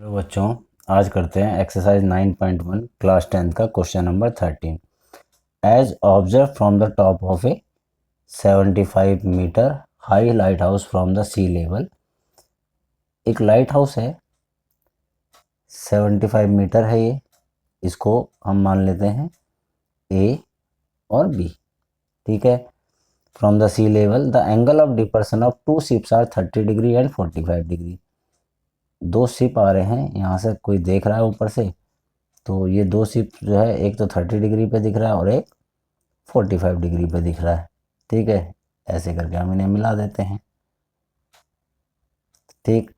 Hello बच्चों, आज करते हैं एक्सरसाइज 9.1 क्लास 10 का question number 13। As observe from the top of a 75 metre high lighthouse from the sea level. एक lighthouse है, 75 metre है ये। इसको हम मान लेते हैं ए और बी। ठीक है। From the sea level the angle of depression of two ships are 30 degree and 45 degree. दो शिप आ रहे हैं, यहाँ से कोई देख रहा है ऊपर से, तो ये दो शिप जो है, एक तो 30 डिग्री पे दिख रहा है और एक 45 डिग्री पे दिख रहा है। ठीक है, ऐसे करके हम इन्हें मिला देते हैं। ठीक।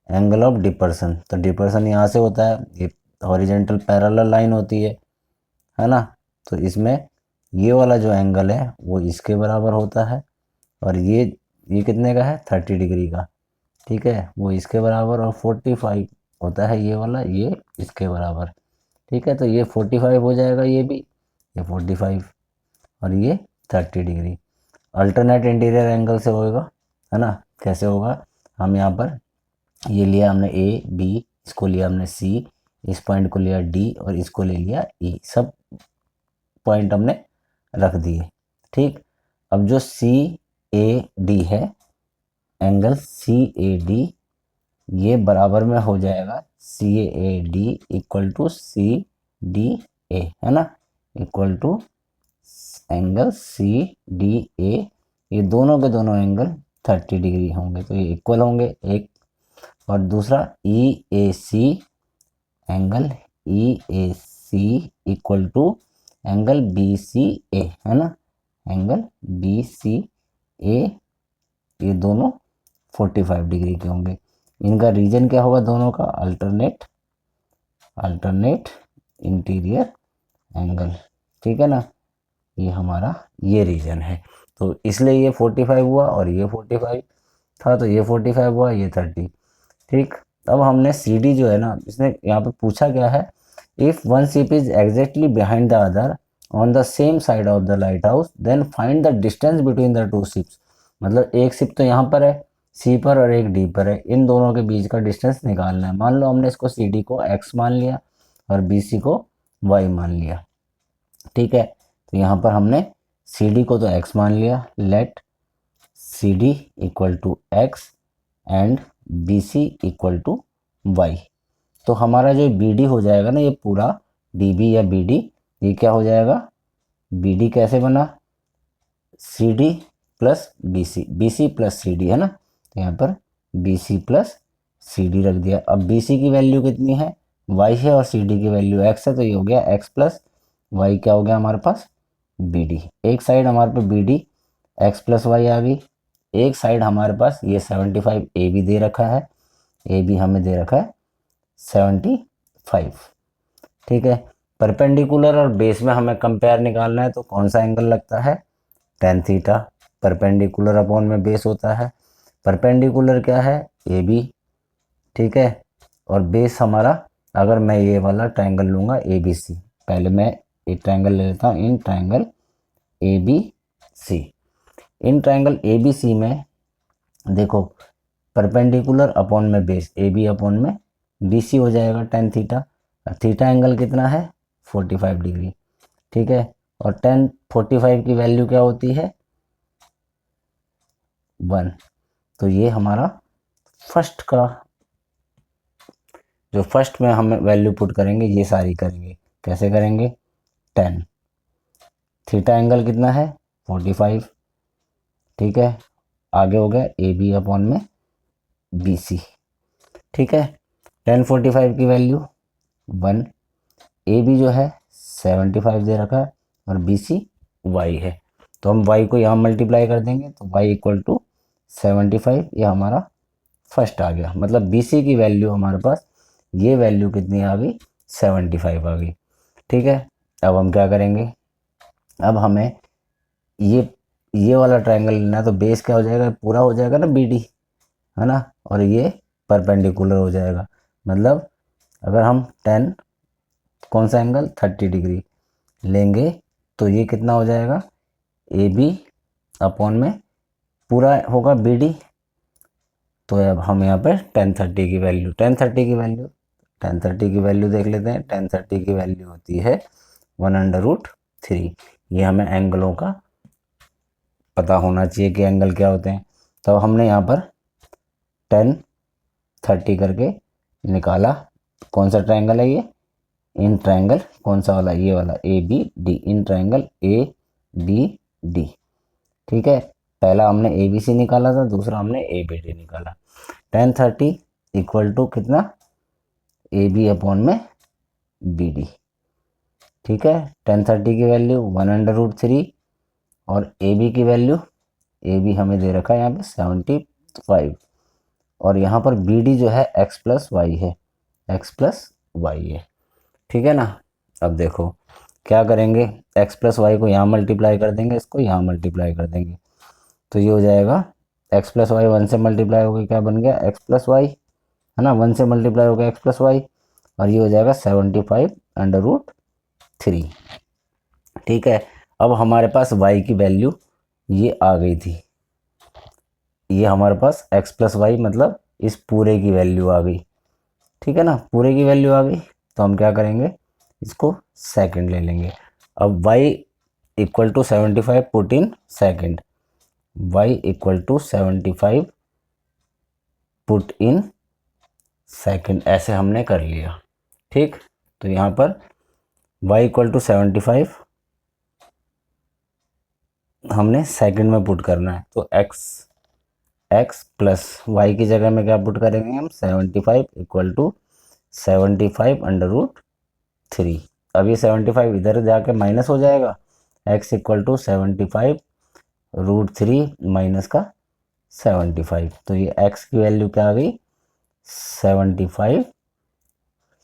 एंगल ऑफ डिपर्सन, तो डिपर्सन यहाँ से होता है, ये हॉरिजेंटल पैरेलल लाइन होती है ना। तो इसमें ये वाला जो एंगल है वो इसके बराबर होता है, और ये कितने का है, 30 डिग्री का। ठीक है, वो इसके बराबर, और 45 होता है ये वाला, ये इसके बराबर। ठीक है, तो ये 45 हो जाएगा, ये 45 और ये 30 डिग्री। अल्टरनेट इंटीरियर एंगल से होगा, है ना। कैसे होगा, हम यहाँ पर ये लिया हमने ए बी, इसको लिया हमने सी, इस पॉइंट को लिया डी और इसको ले लिया ई, सब पॉइंट हमने रख दिए। ठीक। अब जो सी ए डी है, एंगल सी ए डी, ये बराबर में हो जाएगा C A D equal to C D A, है ना, equal to angle C D A. ये दोनों के दोनों एंगल 30 डिग्री होंगे, तो ये इक्वल होंगे एक। और दूसरा E A C, angle E A C equal to angle B C A, है ना, एंगल बी सी ए। ये दोनों 45 डिग्री के होंगे। इनका रीजन क्या होगा, दोनों का अल्टरनेट इंटीरियर एंगल। ठीक है ना, ये हमारा ये रीजन है। तो इसलिए ये 45 हुआ और ये 45 था, तो ये 45 हुआ, ये 30। ठीक। अब हमने सी डी जो है ना, इसने यहाँ पे पूछा क्या है, if one ship is exactly behind the other on the same side of the lighthouse then find the distance between the two ships. मतलब एक शिप तो यहाँ पर है सी पर और एक डी पर है, इन दोनों के बीच का डिस्टेंस निकालना है। मान लो हमने इसको सी डी को एक्स मान लिया और बी सी को वाई मान लिया। ठीक है, तो यहाँ पर हमने सी डी को तो एक्स मान लिया, let C D equal to x and B C equal to y. तो हमारा जो बी डी हो जाएगा ना, ये पूरा डी बी या बी डी, ये क्या हो जाएगा, बी डी कैसे बना, C D plus B C plus C D, है ना। तो यहाँ पर B C plus C D रख दिया। अब बी सी की वैल्यू कितनी है, वाई है, और सी डी की वैल्यू एक्स है, तो ये हो गया एक्स प्लस वाई, क्या हो गया हमारे पास, बी डी। एक साइड हमारे पास B D X plus Y आ गई, एक साइड हमारे पास ये 75 ए बी दे रखा है, ए बी हमें दे रखा है 75। ठीक है, परपेंडिकुलर और बेस में हमें कंपेयर निकालना है, तो कौन सा एंगल लगता है, टेन थीटा। परपेंडिकुलर अपॉन में बेस होता है, परपेंडिकुलर क्या है, ए बी। ठीक है, और बेस हमारा, अगर मैं ये वाला ट्रायंगल लूँगा ए बी सी, पहले मैं एक ट्रायंगल ले लेता हूँ, in triangle A B C. In triangle A B C में देखो, परपेंडिकुलर अपॉन में बेस, ए बी अपॉन में बी सी हो जाएगा टेन थीटा। थीटा एंगल कितना है, 45 डिग्री। ठीक है, और टेन 45 की वैल्यू क्या होती है, 1। तो ये हमारा फर्स्ट का, जो फर्स्ट में हम वैल्यू पुट करेंगे, ये सारी करेंगे। कैसे करेंगे, 10, थीटा एंगल कितना है, 45। ठीक है, आगे हो गया ए बी अपॉन में बी सी। ठीक है, 1045 की वैल्यू 1, ए बी जो है 75 दे रखा है, और बी सी वाई है, तो हम वाई को यहाँ मल्टीप्लाई कर देंगे, तो वाई इक्वल टू 75, ये हमारा फर्स्ट आ गया। मतलब बी सी की वैल्यू हमारे पास, ये वैल्यू कितनी आ गई, 75 आ गई। ठीक है, अब हम क्या करेंगे, अब हमें ये वाला ट्रायंगल लेना है, तो बेस क्या हो जाएगा, पूरा हो जाएगा ना बी डी, है ना, और ये परपेंडिकुलर हो जाएगा। मतलब अगर हम 10, कौन सा एंगल, 30 डिग्री लेंगे, तो ये कितना हो जाएगा, ए बी अपॉन में पूरा होगा बी डी, तो अब हम यहाँ पे टेन थर्टी की वैल्यू देख लेते हैं। टेन थर्टी की वैल्यू होती है 1/√3। ये हमें एंगलों का पता होना चाहिए कि एंगल क्या होते हैं। तो हमने यहाँ पर 10 30 करके निकाला। कौन सा ट्रायंगल है ये? इन ट्रायंगल कौन सा वाला? ये वाला ABD, इन ट्रायंगल ABD। ठीक है, पहला हमने ABC निकाला था, दूसरा हमने ABD निकाला। 1030 इक्वल टू कितना? AB अपॉन में BD। ठीक है, 1030 की वैल्यू 1/√3 और AB की वैल्यू, AB हमें दे रखा है यहाँ पे 75 और यहाँ पर BD जो है x+y है, x+y है। ठीक है ना। अब देखो क्या करेंगे, x+y को यहाँ मल्टीप्लाई कर देंगे, इसको यहाँ मल्टीप्लाई कर देंगे, तो ये हो जाएगा x+y 1 से मल्टीप्लाई हो गया, क्या बन गया? x+y, है ना, 1 से मल्टीप्लाई हो गया x+y और ये हो जाएगा 75/√3। ठीक है, अब हमारे पास y की वैल्यू ये आ गई थी, ये हमारे पास x+y मतलब इस पूरे की वैल्यू आ गई। ठीक है ना, पूरे की वैल्यू आ गई तो हम क्या करेंगे, इसको सेकंड ले लेंगे। अब y equal to 75 put in second, y equal to 75 put in second, ऐसे हमने कर लिया। ठीक, तो यहाँ पर y इक्वल टू 75 हमने सेकंड में पुट करना है, तो x प्लस वाई की जगह में क्या पुट करेंगे हम? 75 इक्वल टू 75/√3। अब ये 75 इधर जाके माइनस हो जाएगा, x इक्वल टू 75√3 माइनस का 75, तो ये x की वैल्यू क्या आ गई? 75।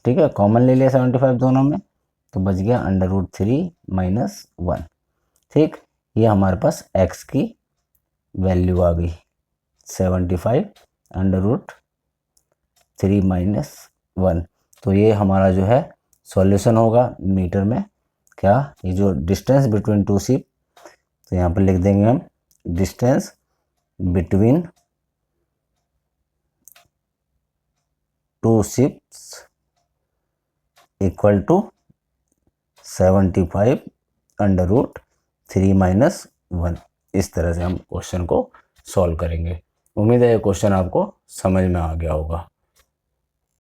ठीक है, कॉमन ले लिया 75 दोनों में, तो बच गया √3 माइनस 1। ठीक, ये हमारे पास x की वैल्यू आ गई 75/√3 माइनस 1। तो ये हमारा जो है सॉल्यूशन होगा मीटर में। क्या? ये जो डिस्टेंस बिटवीन टू शिप, तो यहाँ पर लिख देंगे हम distance between two ships equal to 75/√3 minus 1। इस तरह से हम क्वेश्चन को सॉल्व करेंगे। उम्मीद है ये क्वेश्चन आपको समझ में आ गया होगा।